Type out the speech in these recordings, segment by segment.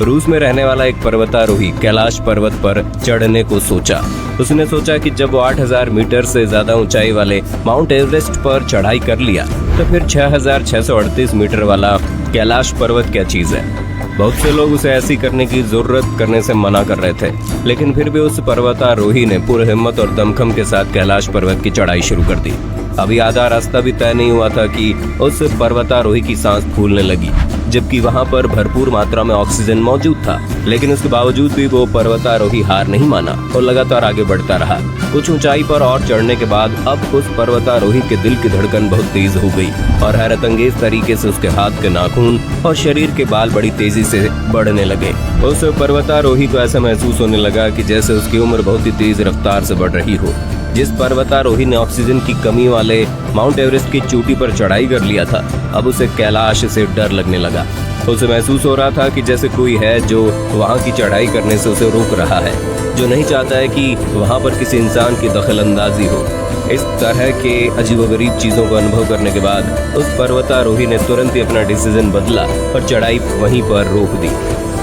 रूस में रहने वाला एक पर्वतारोही कैलाश पर्वत पर चढ़ने को सोचा। उसने सोचा कि जब वो 8000 मीटर से ज्यादा ऊंचाई वाले माउंट एवरेस्ट पर चढ़ाई कर लिया तो फिर 6638 मीटर वाला कैलाश पर्वत क्या चीज है। बहुत से लोग उसे ऐसी करने की जरूरत करने से मना कर रहे थे, लेकिन फिर भी उस पर्वतारोही ने पूरी हिम्मत और दमखम के साथ कैलाश पर्वत की चढ़ाई शुरू कर दी। अभी आधा रास्ता भी तय नहीं हुआ था कि उस पर्वतारोही की सांस फूलने लगी, जबकि वहां पर भरपूर मात्रा में ऑक्सीजन मौजूद था। लेकिन उसके बावजूद भी वो पर्वतारोही हार नहीं माना और लगातार आगे बढ़ता रहा। कुछ ऊंचाई पर और चढ़ने के बाद अब उस पर्वतारोही के दिल की धड़कन बहुत तेज हो गई और हैरतअंगेज तरीके से उसके हाथ के नाखून और शरीर के बाल बड़ी तेजी से बढ़ने लगे। उस पर्वतारोही को ऐसा महसूस होने लगा कि जैसे उसकी उम्र बहुत ही तेज रफ्तार से बढ़ रही हो। जिस पर्वतारोही ने ऑक्सीजन की कमी वाले माउंट एवरेस्ट की चोटी पर चढ़ाई कर लिया था, अब उसे कैलाश से डर लगने लगा। उसे महसूस हो रहा था कि जैसे कोई है जो वहां की चढ़ाई करने से उसे रोक रहा है, जो नहीं चाहता है कि वहां पर किसी इंसान की दखलंदाजी हो। इस तरह के अजीबोगरीब चीजों को अनुभव करने के बाद उस पर्वतारोही ने तुरंत ही अपना डिसीजन बदला और चढ़ाई वहीं पर रोक दी।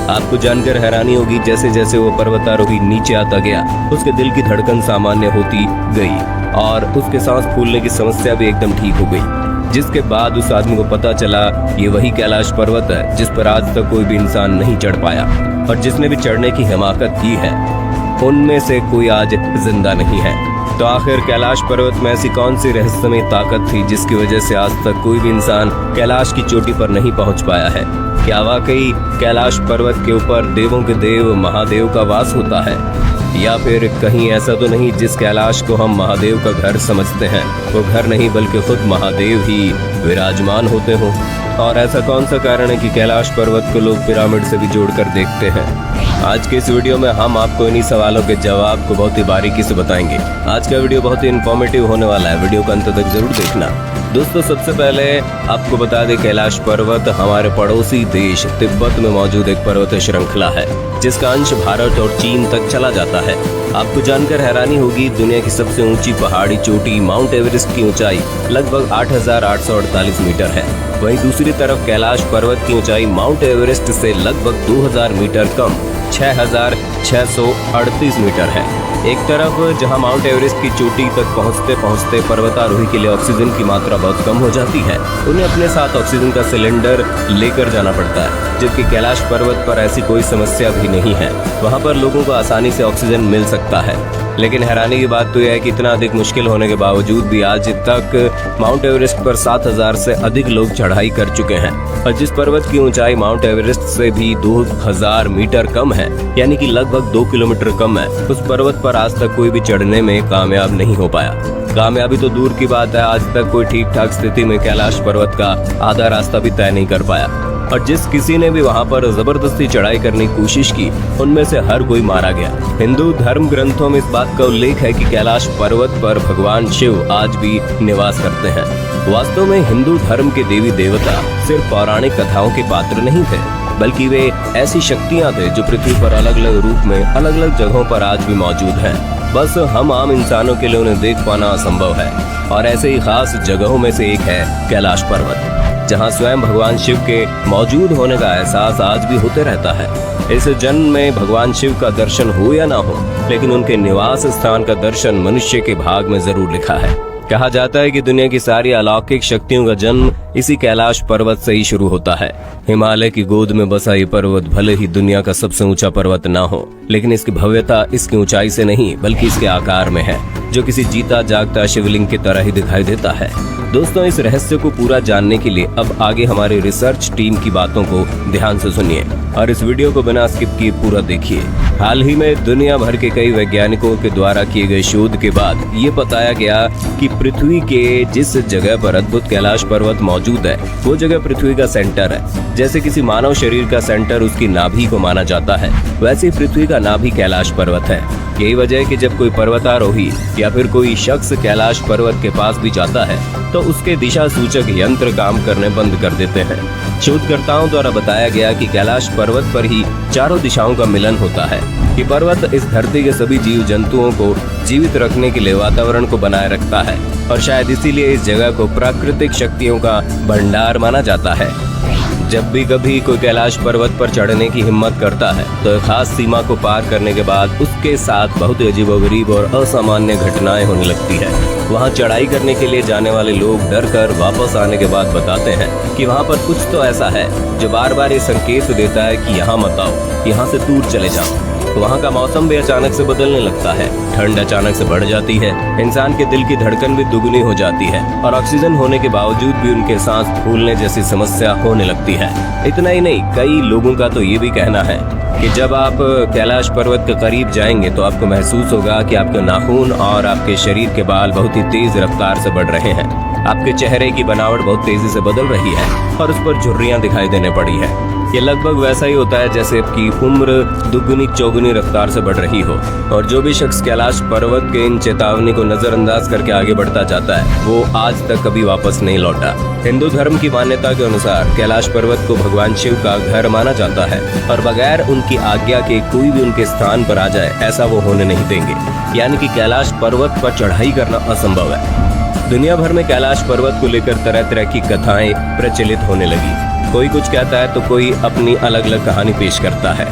आपको जानकर हैरानी होगी, जैसे जैसे वो पर्वतारोही नीचे आता गया उसके दिल की धड़कन सामान्य होती गई और उसके सांस फूलने की समस्या भी एकदम ठीक हो गई। जिसके बाद उस आदमी को पता चला ये वही कैलाश पर्वत है जिस पर आज तक कोई भी इंसान नहीं चढ़ पाया, और जिसने भी चढ़ने की हिमाकत की है उनमें से कोई आज जिंदा नहीं है। तो आखिर कैलाश पर्वत में ऐसी कौन सी रहस्यमय ताकत थी जिसकी वजह से आज तक कोई भी इंसान कैलाश की चोटी पर नहीं पहुंच पाया है? क्या वाकई कैलाश पर्वत के ऊपर देवों के देव महादेव का वास होता है, या फिर कहीं ऐसा तो नहीं जिस कैलाश को हम महादेव का घर समझते हैं वो घर नहीं बल्कि खुद महादेव ही विराजमान होते हों? और ऐसा कौन सा कारण है कि कैलाश पर्वत को लोग पिरामिड से भी जोड़कर देखते हैं? आज के इस वीडियो में हम आपको इन्हीं सवालों के जवाब को बहुत ही बारीकी से बताएंगे। आज का वीडियो बहुत ही इन्फॉर्मेटिव होने वाला है, वीडियो को अंत तक जरूर देखना। दोस्तों, सबसे पहले आपको बता दें कैलाश पर्वत हमारे पड़ोसी देश तिब्बत में मौजूद एक पर्वत श्रृंखला है जिसका अंश भारत और चीन तक चला जाता है। आपको जानकर हैरानी होगी, दुनिया की सबसे ऊंची पहाड़ी चोटी माउंट एवरेस्ट की ऊंचाई लगभग 8848 मीटर है। वहीं दूसरी तरफ कैलाश पर्वत की ऊंचाई माउंट एवरेस्ट से लगभग 2000 मीटर कम 6638 मीटर है। एक तरफ जहां माउंट एवरेस्ट की चोटी तक पहुंचते पहुंचते पर्वतारोही के लिए ऑक्सीजन की मात्रा बहुत कम हो जाती है, उन्हें अपने साथ ऑक्सीजन का सिलेंडर लेकर जाना पड़ता है, जबकि कैलाश पर्वत पर ऐसी कोई समस्या भी नहीं है। वहां पर लोगों को आसानी से ऑक्सीजन मिल सकता है। लेकिन हैरानी की बात तो यह है कि इतना अधिक मुश्किल होने के बावजूद भी आज तक माउंट एवरेस्ट पर 7000 से अधिक लोग चढ़ाई कर चुके हैं, और जिस पर्वत की ऊंचाई माउंट एवरेस्ट से भी 2000 मीटर कम है, यानी कि लगभग 2 किलोमीटर कम है, उस पर्वत पर आज तक कोई भी चढ़ने में कामयाब नहीं हो पाया। कामयाबी तो दूर की बात है, आज तक कोई ठीक ठाक स्थिति में कैलाश पर्वत का आधा रास्ता भी तय नहीं कर पाया। और जिस किसी ने भी वहां पर जबरदस्ती चढ़ाई करने की कोशिश की, उनमें से हर कोई मारा गया। हिंदू धर्म ग्रंथों में इस बात का उल्लेख है कि कैलाश पर्वत पर भगवान शिव आज भी निवास करते हैं। वास्तव में हिंदू धर्म के देवी देवता सिर्फ पौराणिक कथाओं के पात्र नहीं थे, बल्कि वे ऐसी शक्तियां थे जो पृथ्वी पर अलग अलग रूप में अलग अलग जगहों पर आज भी मौजूद हैं। बस हम आम इंसानों के लिए उन्हें देख पाना असंभव है। और ऐसे ही खास जगहों में से एक है कैलाश पर्वत, जहां स्वयं भगवान शिव के मौजूद होने का एहसास आज भी होते रहता है। इस जन्म में भगवान शिव का दर्शन हो या ना हो, लेकिन उनके निवास स्थान का दर्शन मनुष्य के भाग में जरूर लिखा है। कहा जाता है कि दुनिया की सारी अलौकिक शक्तियों का जन्म इसी कैलाश पर्वत से ही शुरू होता है। हिमालय की गोद में बसा ये पर्वत भले ही दुनिया का सबसे ऊंचा पर्वत ना हो, लेकिन इसकी भव्यता इसकी ऊंचाई से नहीं बल्कि इसके आकार में है, जो किसी जीता जागता शिवलिंग की तरह ही दिखाई देता है। दोस्तों, इस रहस्य को पूरा जानने के लिए अब आगे हमारी रिसर्च टीम की बातों को ध्यान से सुनिए और इस वीडियो को बिना स्किप किए पूरा देखिए। हाल ही में दुनिया भर के कई वैज्ञानिकों के द्वारा किए गए शोध के बाद ये बताया गया कि पृथ्वी के जिस जगह पर अद्भुत कैलाश पर्वत मौजूद है, वो जगह पृथ्वी का सेंटर है। जैसे किसी मानव शरीर का सेंटर उसकी नाभि को माना जाता है, वैसे पृथ्वी का नाभि कैलाश पर्वत है। यही वजह है कि जब कोई पर्वतारोही या फिर कोई शख्स कैलाश पर्वत के पास भी जाता है तो उसके दिशा सूचक यंत्र काम करने बंद कर देते हैं। शोधकर्ताओं द्वारा बताया गया कि कैलाश पर्वत पर ही चारों दिशाओं का मिलन होता है। ये पर्वत इस धरती के सभी जीव जंतुओं को जीवित रखने के लिए वातावरण को बनाए रखता है, और शायद इसीलिए इस जगह को प्राकृतिक शक्तियों का भंडार माना जाता है। जब भी कभी कोई कैलाश पर्वत पर चढ़ने की हिम्मत करता है तो एक खास सीमा को पार करने के बाद उसके साथ बहुत ही अजीबोगरीब और असामान्य घटनाएं होने लगती है। वहां चढ़ाई करने के लिए जाने वाले लोग डर कर वापस आने के बाद बताते हैं कि वहां पर कुछ तो ऐसा है जो बार बार ये संकेत देता है कि यहाँ मत आओ, यहाँ से दूर चले जाओ। वहाँ का मौसम भी अचानक से बदलने लगता है, ठंड अचानक से बढ़ जाती है, इंसान के दिल की धड़कन भी दुगनी हो जाती है और ऑक्सीजन होने के बावजूद भी उनके सांस फूलने जैसी समस्या होने लगती है। इतना ही नहीं, कई लोगों का तो ये भी कहना है कि जब आप कैलाश पर्वत के करीब जाएंगे तो आपको महसूस होगा कि आपके नाखून और आपके शरीर के बाल बहुत ही तेज रफ्तार से बढ़ रहे हैं। आपके चेहरे की बनावट बहुत तेजी से बदल रही है और उस पर झुर्रियां दिखाई देने पड़ी है। ये लगभग वैसा ही होता है जैसे आपकी उम्र दुगुनी चौगुनी रफ्तार से बढ़ रही हो। और जो भी शख्स कैलाश पर्वत के इन चेतावनी को नजरअंदाज करके आगे बढ़ता जाता है वो आज तक कभी वापस नहीं लौटा। हिंदू धर्म की मान्यता के अनुसार कैलाश पर्वत को भगवान शिव का घर माना जाता है और बगैर उनकी आज्ञा के कोई भी उनके स्थान पर आ जाए ऐसा वो होने नहीं देंगे। यानी कि कैलाश पर्वत पर चढ़ाई करना असंभव है। दुनिया भर में कैलाश पर्वत को लेकर तरह तरह की कथाएं प्रचलित होने लगी। कोई कुछ कहता है तो कोई अपनी अलग अलग कहानी पेश करता है।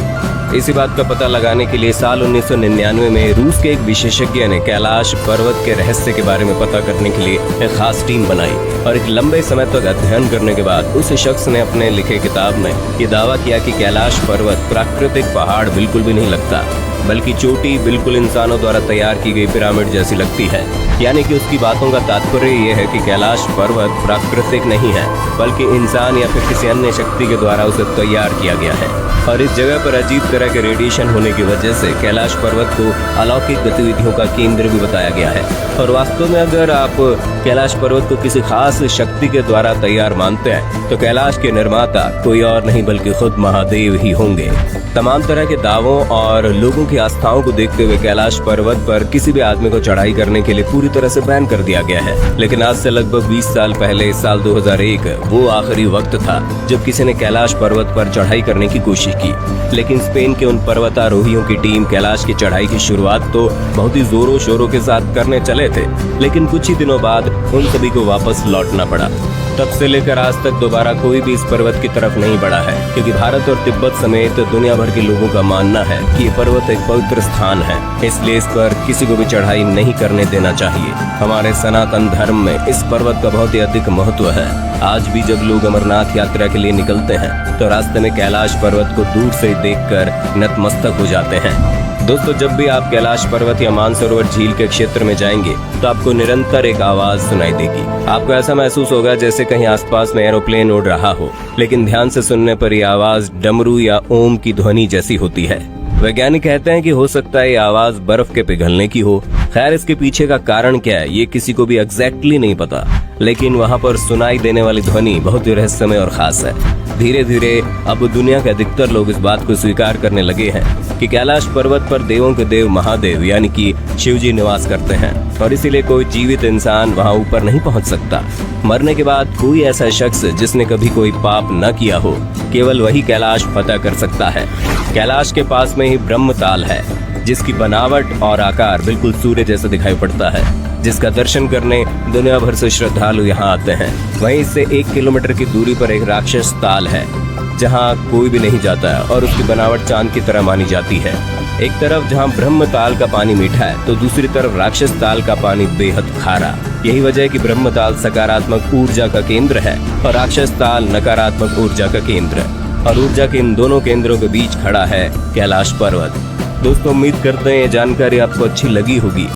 इसी बात का पता लगाने के लिए साल 1999 में रूस के एक विशेषज्ञ ने कैलाश पर्वत के रहस्य के बारे में पता करने के लिए एक खास टीम बनाई और एक लंबे समय तक अध्ययन करने के बाद उस शख्स ने अपने लिखे किताब में ये दावा किया कि कैलाश पर्वत प्राकृतिक पहाड़ बिल्कुल भी नहीं लगता, बल्कि चोटी बिल्कुल इंसानों द्वारा तैयार की गई पिरामिड जैसी लगती है। यानी कि उसकी बातों का तात्पर्य ये है कि कैलाश पर्वत प्राकृतिक नहीं है, बल्कि इंसान या फिर किसी अन्य शक्ति के द्वारा उसे तैयार किया गया है। और इस जगह पर अजीब तरह के रेडिएशन होने की वजह से कैलाश पर्वत को अलौकिक गतिविधियों का केंद्र भी बताया गया है। और वास्तव में अगर आप कैलाश पर्वत को किसी खास शक्ति के द्वारा तैयार मानते हैं तो कैलाश के निर्माता कोई और नहीं बल्कि खुद महादेव ही होंगे। तमाम तरह के दावों और लोगों की आस्थाओं को देखते हुए कैलाश पर्वत पर किसी भी आदमी को चढ़ाई करने के लिए पूरी तरह से बैन कर दिया गया है। लेकिन आज से लगभग 20 साल पहले साल 2001 वो आखिरी वक्त था जब किसी ने कैलाश पर्वत पर चढ़ाई करने की कोशिश की। लेकिन स्पेन के उन पर्वतारोहियों की टीम कैलाश की चढ़ाई की शुरुआत तो बहुत ही जोरों शोरों के साथ करने चले थे, लेकिन कुछ ही दिनों बाद उन सभी को वापस लौटना पड़ा। तब से लेकर आज तक दोबारा कोई भी इस पर्वत की तरफ नहीं बढ़ा है, क्योंकि भारत और तिब्बत समेत दुनिया भर के लोगों का मानना है कि ये पर्वत एक पवित्र स्थान है, इसलिए इस पर किसी को भी चढ़ाई नहीं करने देना चाहिए। हमारे सनातन धर्म में इस पर्वत का बहुत ही अधिक महत्व है। आज भी जब लोग अमरनाथ यात्रा के लिए निकलते हैं तो रास्ते में कैलाश पर्वत को दूर से देखकर नतमस्तक हो जाते हैं। दोस्तों, जब भी आप कैलाश पर्वत या मानसरोवर झील के क्षेत्र में जाएंगे तो आपको निरंतर एक आवाज सुनाई देगी। आपको ऐसा महसूस होगा जैसे कहीं आसपास में एरोप्लेन उड़ रहा हो, लेकिन ध्यान से सुनने पर यह आवाज डमरू या ओम की ध्वनि जैसी होती है। वैज्ञानिक कहते हैं कि हो सकता है ये आवाज बर्फ के पिघलने की हो। खैर, इसके पीछे का कारण क्या है ये किसी को भी एग्जैक्टली नहीं पता, लेकिन वहाँ पर सुनाई देने वाली ध्वनि बहुत ही रहस्यमय और खास है। धीरे धीरे अब दुनिया के अधिकतर लोग इस बात को स्वीकार करने लगे हैं कि कैलाश पर्वत पर देवों के देव महादेव यानी कि शिव जी निवास करते हैं और इसीलिए कोई जीवित इंसान वहां ऊपर नहीं पहुंच सकता। मरने के बाद कोई ऐसा शख्स जिसने कभी कोई पाप न किया हो, केवल वही कैलाश फतह कर सकता है। कैलाश के पास में ही ब्रह्मताल है, जिसकी बनावट और आकार बिल्कुल सूर्य जैसा दिखाई पड़ता है, जिसका दर्शन करने दुनिया भर से श्रद्धालु यहाँ आते हैं। वहीं इससे 1 किलोमीटर की दूरी पर एक राक्षस ताल है जहाँ कोई भी नहीं जाता है और उसकी बनावट चांद की तरह मानी जाती है। एक तरफ जहाँ ब्रह्म ताल का पानी मीठा है तो दूसरी तरफ राक्षस ताल का पानी बेहद खारा। यही वजह है कि ब्रह्म ताल सकारात्मक ऊर्जा का केंद्र है और राक्षस ताल नकारात्मक ऊर्जा का केंद्र है, और ऊर्जा के इन दोनों केंद्रों के बीच खड़ा है कैलाश पर्वत। दोस्तों, उम्मीद करते हैं ये जानकारी आपको अच्छी लगी होगी।